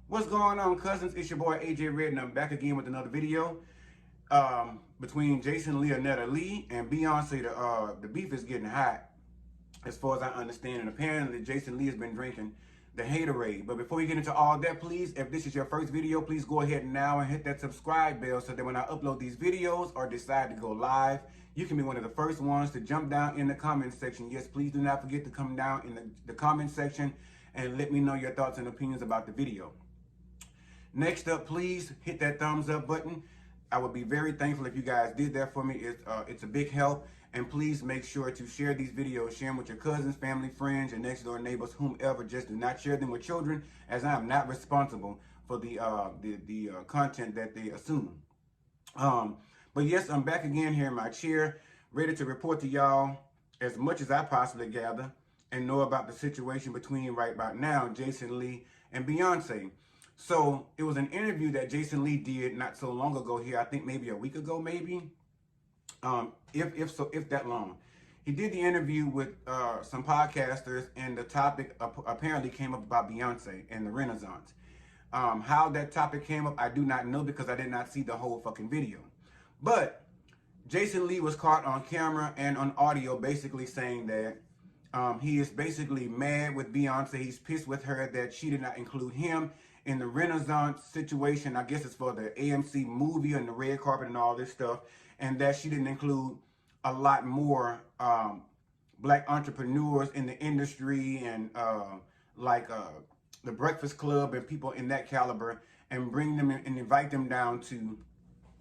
What's going on, cousins? It's your boy AJ Red, and I'm back again with another video. Between Leonetta Lee and Beyonce, the beef is getting hot, as far as I understand. And apparently, Jason Lee has been drinking the haterade. But before we get into all that, please, if this is your first video, please go ahead now and hit that subscribe bell so that when I upload these videos or decide to go live, you can be one of the first ones to jump down in the comment section. Yes, please do not forget to come down in the comment section and let me know your thoughts and opinions about the video. Next up, please hit that thumbs up button. I would be very thankful if you guys did that for me. It's a big help. And please make sure to share these videos. Share them with your cousins, family, friends, your next door neighbors, whomever. Just do not share them with children, as I am not responsible for the content that they assume. But yes, I'm back again here in my chair, ready to report to y'all as much as I possibly gather and know about the situation between right about now, Jason Lee and Beyonce. So it was an interview that Jason Lee did not so long ago here. I think maybe a week ago, maybe. If that long. He did the interview with some podcasters, and the topic apparently came up about Beyonce and the Renaissance. How that topic came up, I do not know because I did not see the whole fucking video. But Jason Lee was caught on camera and on audio basically saying that he is basically mad with Beyonce. He's pissed with her that she did not include him in the Renaissance situation. I guess it's for the AMC movie and the red carpet and all this stuff. And that she didn't include a lot more black entrepreneurs in the industry and the Breakfast Club and people in that caliber, and bring them in and invite them down to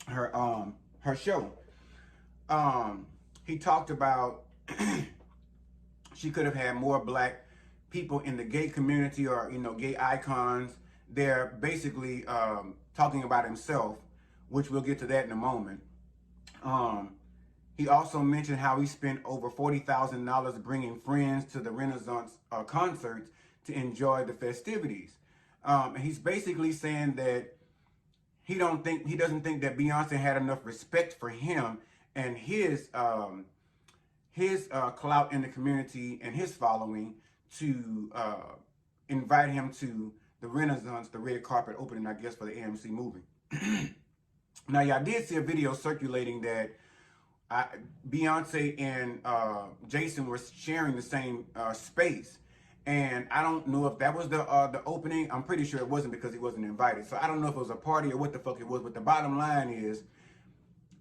her show. He talked about she could have had more black people in the gay community, or gay icons. They're basically talking about himself, which we'll get to that in a moment. He also mentioned how he spent over $40,000 bringing friends to the Renaissance concerts to enjoy the festivities. And he's basically saying that he doesn't think that Beyonce had enough respect for him and his clout in the community and his following to invite him to the Renaissance, the red carpet opening, I guess, for the AMC movie. Now, y'all did see a video circulating that Beyonce and Jason were sharing the same space. And I don't know if that was the opening. I'm pretty sure it wasn't, because he wasn't invited. So I don't know if it was a party or what the fuck it was. But the bottom line is,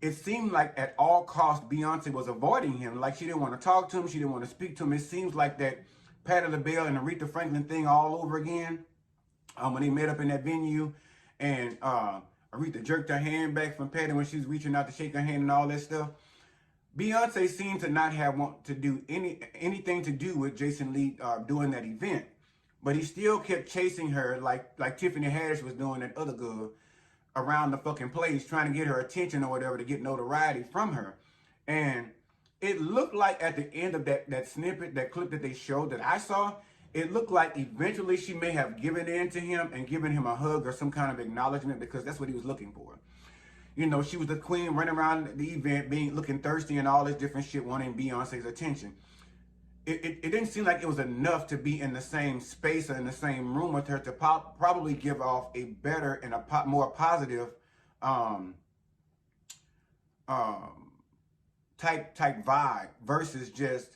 it seemed like at all costs, Beyonce was avoiding him. Like she didn't want to talk to him. She didn't want to speak to him. It seems like that Patti LaBelle and Aretha Franklin thing all over again. When they met up in that venue, and Aretha jerked her hand back from Patti when she was reaching out to shake her hand and all that stuff. Beyonce seemed to not have want to do anything to do with Jason Lee doing that event. But he still kept chasing her like Tiffany Haddish was doing that other girl around the fucking place, trying to get her attention or whatever, to get notoriety from her. And it looked like at the end of that snippet, that clip that they showed that I saw, it looked like eventually she may have given in to him and given him a hug or some kind of acknowledgement, because that's what he was looking for. She was the queen running around the event, looking thirsty and all this different shit, wanting Beyonce's attention. It didn't seem like it was enough to be in the same space or in the same room with her to probably give off a better and a more positive type vibe, versus just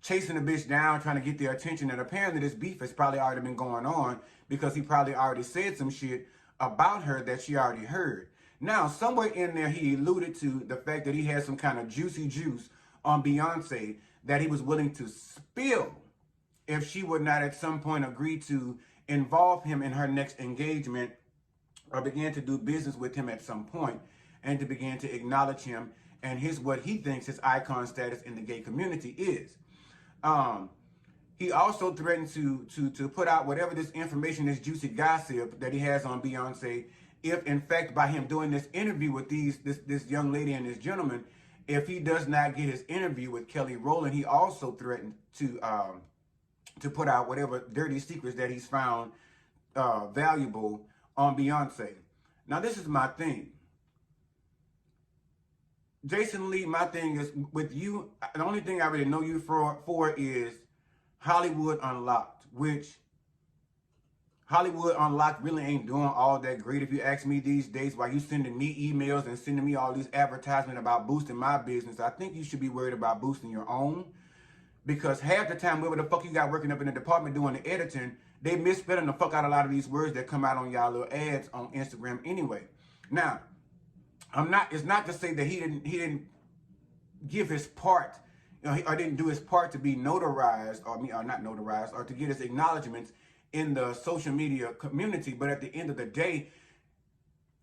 chasing a bitch down, trying to get their attention. And apparently this beef has probably already been going on, because he probably already said some shit about her that she already heard. Now, somewhere in there, he alluded to the fact that he had some kind of juicy juice on Beyonce that he was willing to spill if she would not at some point agree to involve him in her next engagement, or begin to do business with him at some point, and to begin to acknowledge him and what he thinks his icon status in the gay community is. He also threatened to put out whatever this information, this juicy gossip that he has on Beyonce, if in fact by him doing this interview with this young lady and this gentleman, if he does not get his interview with Kelly Rowland, he also threatened to put out whatever dirty secrets that he's found valuable on Beyonce. Now, this is my thing. Jason Lee, my thing is with you, the only thing I really know you for is Hollywood Unlocked, which Hollywood Unlocked really ain't doing all that great if you ask me these days. While you sending me emails and sending me all these advertisements about boosting my business, I think you should be worried about boosting your own. Because half the time, whoever the fuck you got working up in the department doing the editing, they misspelling the fuck out a lot of these words that come out on y'all little ads on Instagram anyway. Now, it's not to say that he didn't give his part, or didn't do his part to be notarized, or not notarized, or to get his acknowledgments in the social media community. But at the end of the day,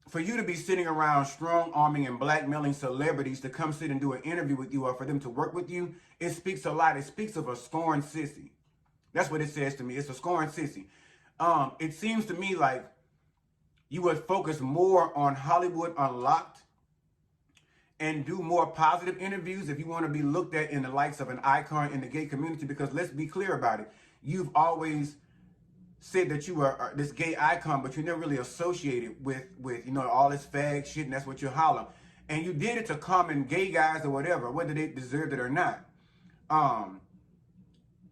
for you to be sitting around strong-arming and blackmailing celebrities to come sit and do an interview with you, or for them to work with you, it speaks a lot. It speaks of a scorned sissy. That's what it says to me. It's a scorned sissy. It seems to me like you would focus more on Hollywood Unlocked and do more positive interviews if you want to be looked at in the likes of an icon in the gay community. Because let's be clear about it. You've always said that you are this gay icon, but you never really associated with all this fag shit, and that's what you holler. And you did it to common gay guys or whatever, whether they deserved it or not.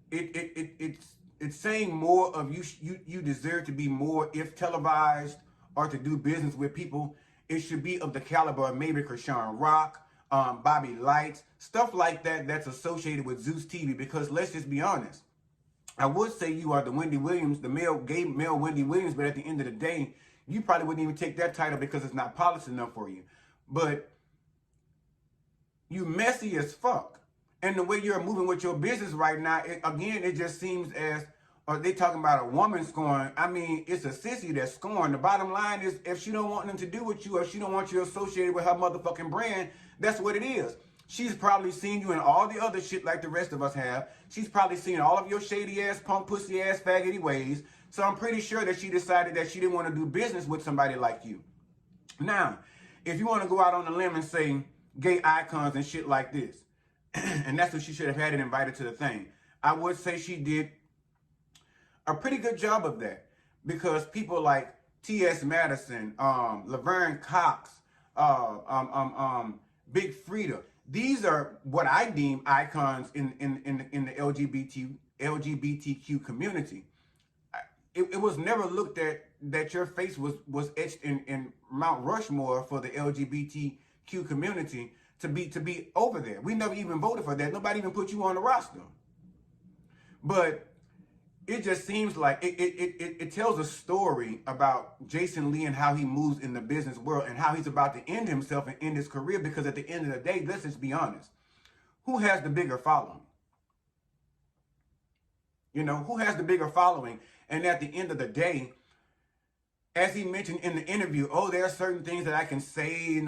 It's saying more of you deserve to be more if televised or to do business with people. It should be of the caliber of maybe Krishan Rock, Bobby Lights, stuff like that that's associated with Zeus TV. Because let's just be honest. I would say you are the Wendy Williams, the gay male Wendy Williams, but at the end of the day, you probably wouldn't even take that title because it's not polished enough for you. But you messy as fuck. And the way you're moving with your business right now, it just seems as, or they talking about a woman scorn. I mean, it's a sissy that's scorned. The bottom line is, if she don't want them to do with you, or she don't want you associated with her motherfucking brand, that's what it is. She's probably seen you in all the other shit like the rest of us have. She's probably seen all of your shady ass, punk, pussy ass, faggoty ways. So I'm pretty sure that she decided that she didn't want to do business with somebody like you. Now, if you want to go out on a limb and say gay icons and shit like this, and that's what she should have had it invited to the thing, I would say she did a pretty good job of that. Because people like T.S. Madison, Laverne Cox, Big Frida, these are what I deem icons in the LGBTQ community. It was never looked at that your face was etched in Mount Rushmore for the LGBTQ community to be over there. We never even voted for that. Nobody even put you on the roster. But it just seems like it tells a story about Jason Lee and how he moves in the business world and how he's about to end himself and end his career. Because at the end of the day, let's just be honest. Who has the bigger following? Who has the bigger following? And at the end of the day, as he mentioned in the interview, there are certain things that I can say,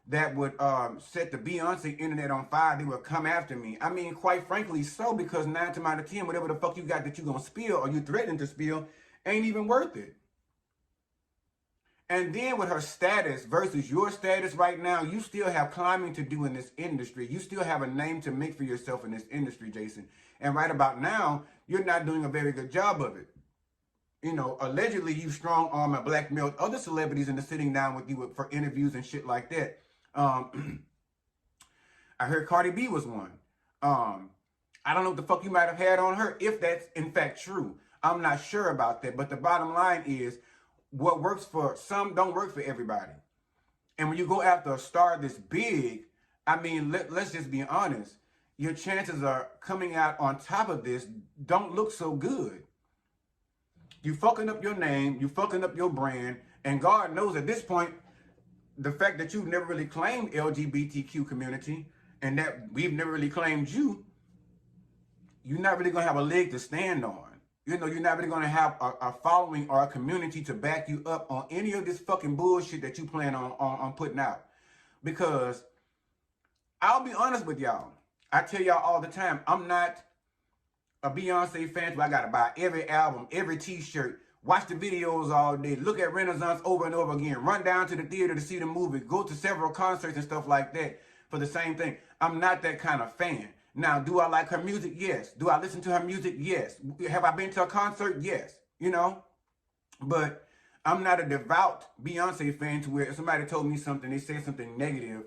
that would set the Beyoncé internet on fire. They would come after me. I mean, quite frankly, so, because 9 times out of 10, whatever the fuck you got that you gonna spill or you threatening to spill ain't even worth it. And then with her status versus your status right now, you still have climbing to do in this industry. You still have a name to make for yourself in this industry, Jason. And right about now, you're not doing a very good job of it. Allegedly you've strong-armed and blackmailed other celebrities into sitting down with you for interviews and shit like that. I heard Cardi B was one. I don't know what the fuck you might have had on her, if that's in fact true. I'm not sure about that. But the bottom line is, what works for some don't work for everybody. And when you go after a star this big, I mean, let's just be honest. Your chances are coming out on top of this don't look so good. You fucking up your name, you fucking up your brand, and God knows at this point, the fact that you've never really claimed LGBTQ community and that we've never really claimed you, you're not really going to have a leg to stand on. You're not really going to have a following or a community to back you up on any of this fucking bullshit that you plan on putting out. Because I'll be honest with y'all. I tell y'all all the time, I'm not a Beyoncé fan, so I got to buy every album, every t-shirt, watch the videos all day, look at Renaissance over and over again, run down to the theater to see the movie, go to several concerts and stuff like that for the same thing. I'm not that kind of fan. Now, do I like her music? Yes. Do I listen to her music? Yes. Have I been to a concert? Yes. But I'm not a devout Beyoncé fan to where if somebody told me something, they said something negative,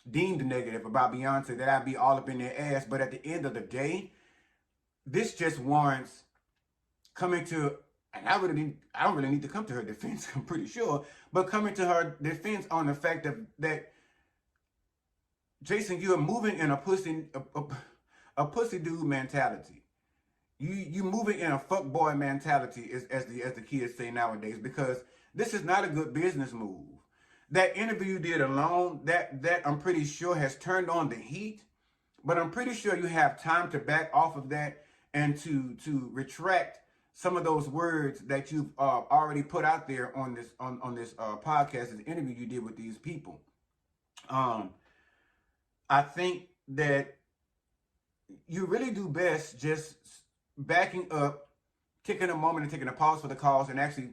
deemed negative about Beyoncé, that I'd be all up in their ass. But at the end of the day, this just warrants coming to and I don't really need to come to her defense, I'm pretty sure, but coming to her defense on the fact that Jason, you are moving in a pussy dude mentality. You moving in a fuck boy mentality, as the kids say nowadays, because this is not a good business move. That interview you did alone, that I'm pretty sure has turned on the heat, but I'm pretty sure you have time to back off of that and to retract some of those words that you've already put out there on this podcast, this interview you did with these people. I think that you really do best just backing up, taking a moment and taking a pause for the cause, and actually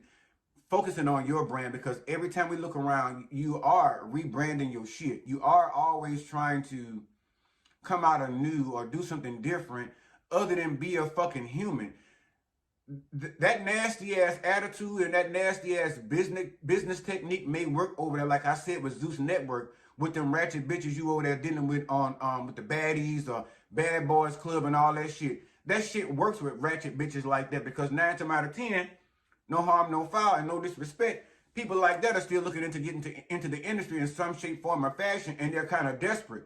focusing on your brand, because every time we look around, you are rebranding your shit. You are always trying to come out anew or do something different other than be a fucking human. That nasty ass attitude and that nasty ass business technique may work over there, like I said, with Zeus Network, with them ratchet bitches you over there dealing with on with the baddies or Bad Boys Club and all that shit. That shit works with ratchet bitches like that, because 9 times out of 10, no harm, no foul, and no disrespect, people like that are still looking into getting into the industry in some shape, form, or fashion, and they're kind of desperate.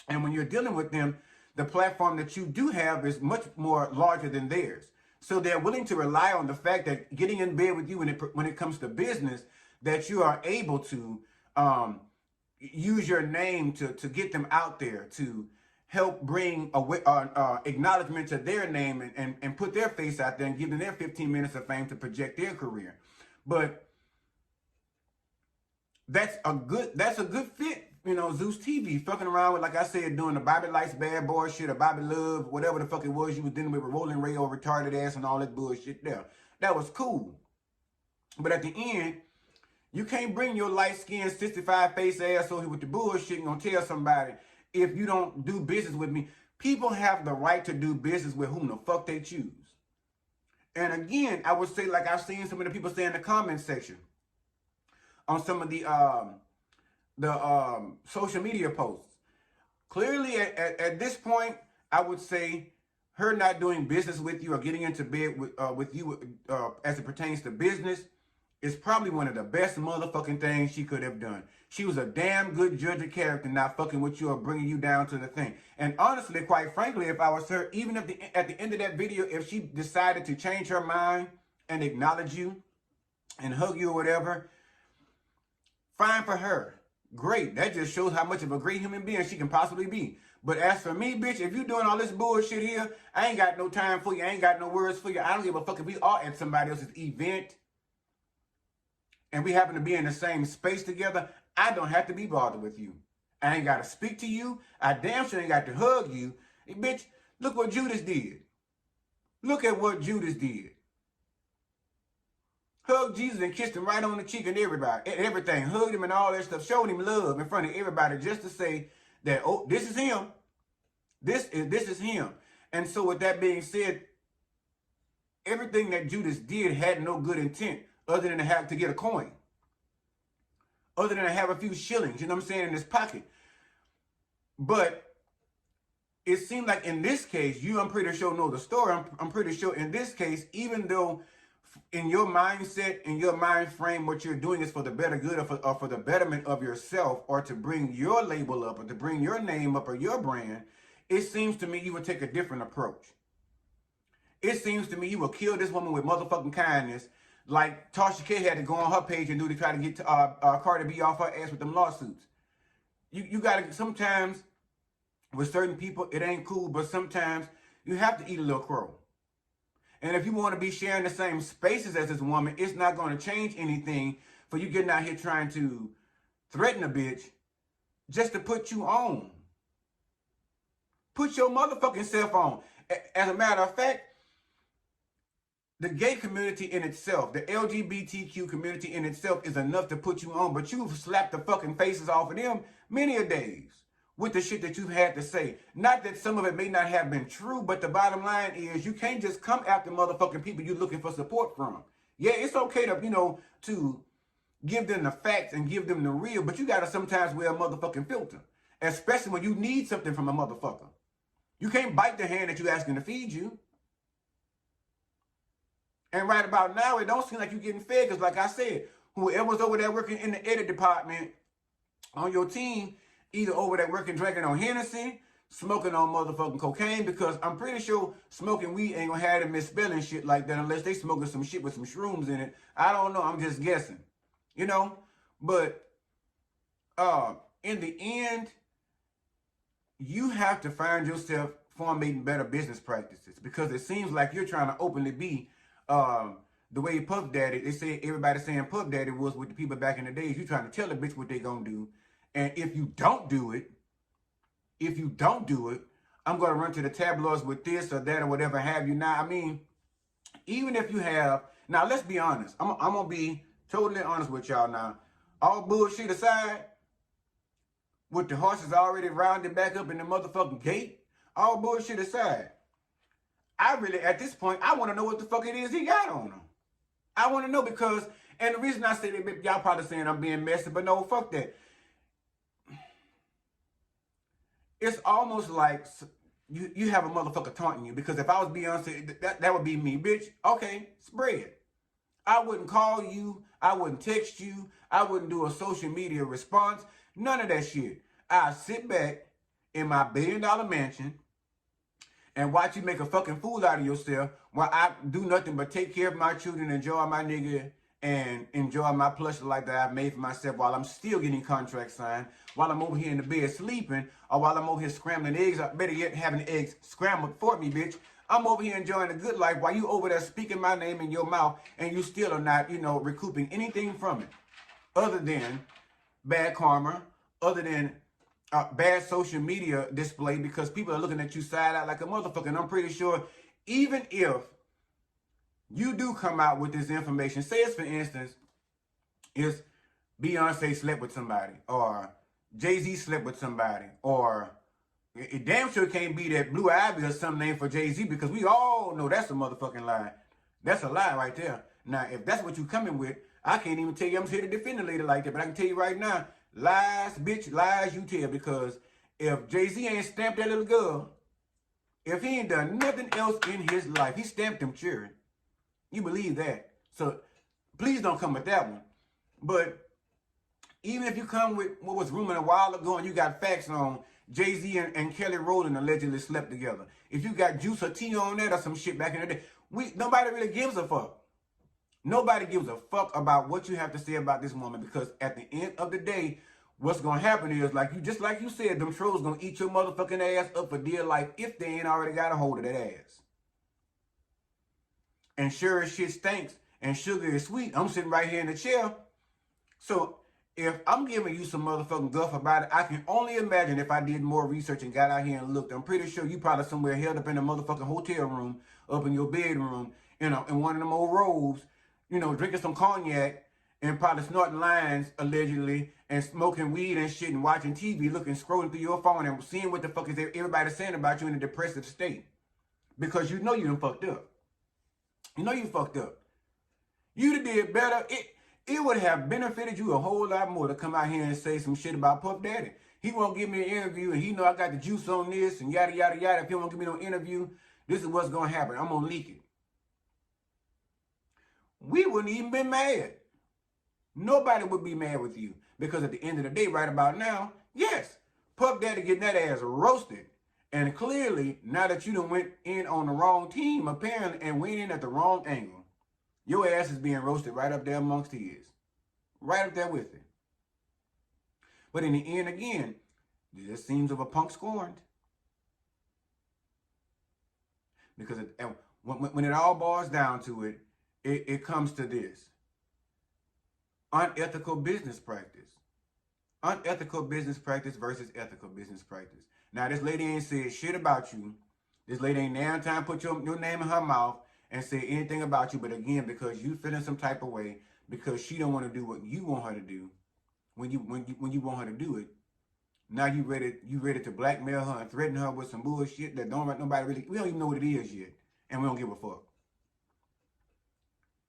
And when you're dealing with them, the platform that you do have is much more larger than theirs. So they're willing to rely on the fact that getting in bed with you when it comes to business, that you are able to use your name to get them out there, to help bring acknowledgement to their name and put their face out there and give them their 15 minutes of fame to project their career. But that's a good fit. You know, Zeus TV, fucking around with, like I said, doing the Bobby Lights Bad Boy shit, or Bobby Love, whatever the fuck it was you was dealing with Rolling Ray or retarded ass and all that bullshit there. That was cool. But at the end, you can't bring your light-skinned, 65 face ass over here with the bullshit and gonna tell somebody, if you don't do business with me. People have the right to do business with whom the fuck they choose. And again, I would say, like I've seen some of the people say in the comment section on some of the social media posts. Clearly, at this point, I would say her not doing business with you or getting into bed with you as it pertains to business is probably one of the best motherfucking things she could have done. She was a damn good judge of character, not fucking with you or bringing you down to the thing. And honestly, quite frankly, if I was her, even if at the end of that video, if she decided to change her mind and acknowledge you and hug you or whatever, fine for her. Great. That just shows how much of a great human being she can possibly be. But as for me, bitch, if you doing all this bullshit here, I ain't got no time for you. I ain't got no words for you. I don't give a fuck if we are at somebody else's event and we happen to be in the same space together. I don't have to be bothered with you. I ain't got to speak to you. I damn sure ain't got to hug you. Hey, bitch, look what Judas did. Look at what Judas did. Hugged Jesus and kissed him right on the cheek and everything. Hugged him and all that stuff. Showed him love in front of everybody just to say that, oh, this is him. This is him. And so with that being said, everything that Judas did had no good intent other than to have to get a coin. Other than to have a few shillings, you know what I'm saying, in his pocket. But it seemed like in this case, I'm pretty sure know the story. I'm pretty sure in this case, even though in your mindset, in your mind frame, what you're doing is for the better good or for the betterment of yourself, or to bring your label up or to bring your name up or your brand, it seems to me you would take a different approach. It seems to me you will kill this woman with motherfucking kindness, like Tasha K had to go on her page and do to try to get Cardi B off her ass with them lawsuits. You gotta, sometimes with certain people, it ain't cool, but sometimes you have to eat a little crow. And if you want to be sharing the same spaces as this woman, it's not going to change anything for you getting out here trying to threaten a bitch just to put you on. Put your motherfucking self on. As a matter of fact, the gay community in itself, the LGBTQ community in itself is enough to put you on, but you've slapped the fucking faces off of them many a days with the shit that you've had to say. Not that some of it may not have been true, but the bottom line is you can't just come after motherfucking people you're looking for support from. Yeah, it's okay to, to give them the facts and give them the real, but you gotta sometimes wear a motherfucking filter, especially when you need something from a motherfucker. You can't bite the hand that you're asking to feed you. And right about now, it don't seem like you're getting fed. Because like I said, whoever's over there working in the edit department on your team, either over there working, drinking on Hennessy, smoking on motherfucking cocaine, because I'm pretty sure smoking weed ain't gonna have them misspelling shit like that unless they smoking some shit with some shrooms in it. I don't know. I'm just guessing. You know? But in the end, you have to find yourself formulating better business practices, because it seems like you're trying to openly be the way Puff Daddy, they say, everybody saying Puff Daddy was with the people back in the days. You trying to tell a bitch what they gonna do. And if you don't do it, I'm gonna run to the tabloids with this or that or whatever have you. Now, I mean, even if you have, now let's be honest. I'm gonna be totally honest with y'all now. All bullshit aside, with the horses already rounded back up in the motherfucking gate, all bullshit aside, I really, at this point, I want to know what the fuck it is he got on him. I want to know, because, and the reason I say that, y'all probably saying I'm being messy, but no, fuck that. It's almost like you have a motherfucker taunting you, because if I was Beyoncé, that would be me. Bitch, okay, spread. I wouldn't call you. I wouldn't text you. I wouldn't do a social media response. None of that shit. I sit back in my $1 billion mansion and watch you make a fucking fool out of yourself while I do nothing but take care of my children, enjoy my nigga, and enjoy my plush life that I've made for myself while I'm still getting contracts signed, while I'm over here in the bed sleeping, or while I'm over here scrambling eggs, or better yet, having the eggs scrambled for me, bitch. I'm over here enjoying a good life while you over there speaking my name in your mouth, and you still are not, recouping anything from it other than bad karma, other than bad social media display, because people are looking at you side out like a motherfucker. And I'm pretty sure even if you do come out with this information, say it's, for instance, is Beyonce slept with somebody, or Jay-Z slept with somebody, or it damn sure can't be that Blue Ivy or some name for Jay-Z, because we all know that's a motherfucking lie. That's a lie right there. Now, if that's what you coming with, I can't even tell you I'm here to defend the lady like that, but I can tell you right now, lies, bitch, lies you tell, because if Jay-Z ain't stamped that little girl, if he ain't done nothing else in his life, he stamped them children. You believe that. So please don't come with that one. But even if you come with what was rumored a while ago and you got facts on Jay-Z and Kelly Rowland allegedly slept together, if you got juice or tea on that or some shit back in the day, nobody really gives a fuck. Nobody gives a fuck about what you have to say about this woman, because at the end of the day, what's going to happen is, just like you said, them trolls going to eat your motherfucking ass up for dear life if they ain't already got a hold of that ass. And sure as shit stinks and sugar is sweet, I'm sitting right here in the chair. So if I'm giving you some motherfucking guff about it, I can only imagine if I did more research and got out here and looked. I'm pretty sure you probably somewhere held up in a motherfucking hotel room, up in your bedroom, in one of them old robes, drinking some cognac and probably snorting lines, allegedly, and smoking weed and shit and watching TV, scrolling through your phone and seeing what the fuck is everybody saying about you in a depressive state. Because you know you done fucked up. You know you fucked up. You'd have did better. It would have benefited you a whole lot more to come out here and say some shit about Puff Daddy. He won't give me an interview, and he know I got the juice on this, and yada, yada, yada. If he won't give me no interview, this is what's going to happen. I'm going to leak it. We wouldn't even be mad. Nobody would be mad with you. Because at the end of the day, right about now, yes, Puff Daddy getting that ass roasted. And clearly, now that you done went in on the wrong team, apparently, and went in at the wrong angle, your ass is being roasted right up there amongst his. Right up there with it. But in the end, again, it just seems of a punk scorned. Because when it all boils down to it, it comes to this. Unethical business practice. Unethical business practice versus ethical business practice. Now, this lady ain't said shit about you. This lady ain't now time to put your name in her mouth and say anything about you. But again, because you feeling some type of way, because she don't want to do what you want her to do, when you want her to do it, now you ready to blackmail her and threaten her with some bullshit that nobody really, we don't even know what it is yet, and we don't give a fuck.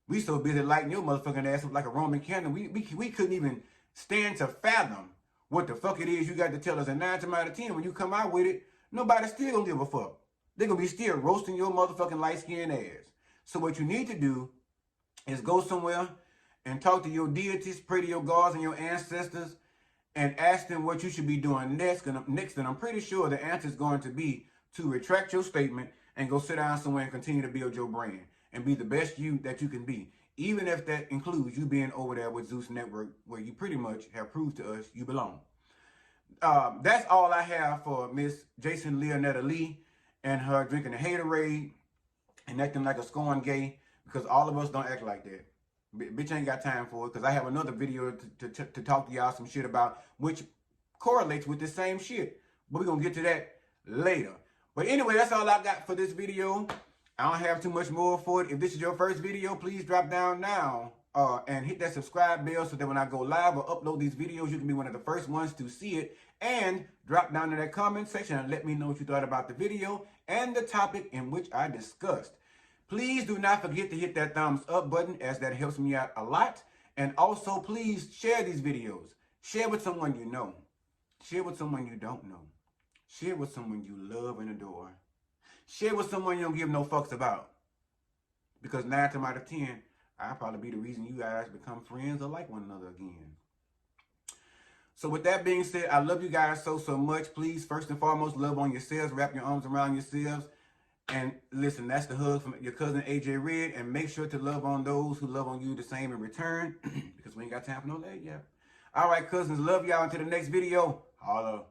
We so busy lighting your motherfucking ass up like a Roman candle. We couldn't even stand to fathom what the fuck it is you got to tell us. And 9 times out of 10, when you come out with it, nobody still gonna give a fuck. They're gonna be still roasting your motherfucking light-skinned ass. So what you need to do is go somewhere and talk to your deities, pray to your gods and your ancestors, and ask them what you should be doing next. And I'm pretty sure the answer is going to be to retract your statement and go sit down somewhere and continue to build your brand and be the best you that you can be. Even if that includes you being over there with Zeus Network, where you pretty much have proved to us you belong. That's all I have for Miss Jason Leonetta Lee and her drinking the haterade and acting like a scorn gay, because all of us don't act like that. Bitch ain't got time for it, because I have another video to talk to y'all some shit about, which correlates with the same shit. But we're going to get to that later. But anyway, that's all I got for this video. I don't have too much more for it. If this is your first video, please drop down now and hit that subscribe bell so that when I go live or upload these videos, you can be one of the first ones to see it. And drop down in that comment section and let me know what you thought about the video and the topic in which I discussed. Please do not forget to hit that thumbs up button, as that helps me out a lot. And also, please share these videos. Share with someone you know. Share with someone you don't know. Share with someone you love and adore. Share with someone you don't give no fucks about. Because 9 times out of 10, I'll probably be the reason you guys become friends or like one another again. So with that being said, I love you guys so much. Please, first and foremost, love on yourselves. Wrap your arms around yourselves. And listen, that's the hug from your cousin AJ Red. And make sure to love on those who love on you the same in return. Because we ain't got time for no leg yet. All right, cousins. Love y'all. Until the next video. Holla.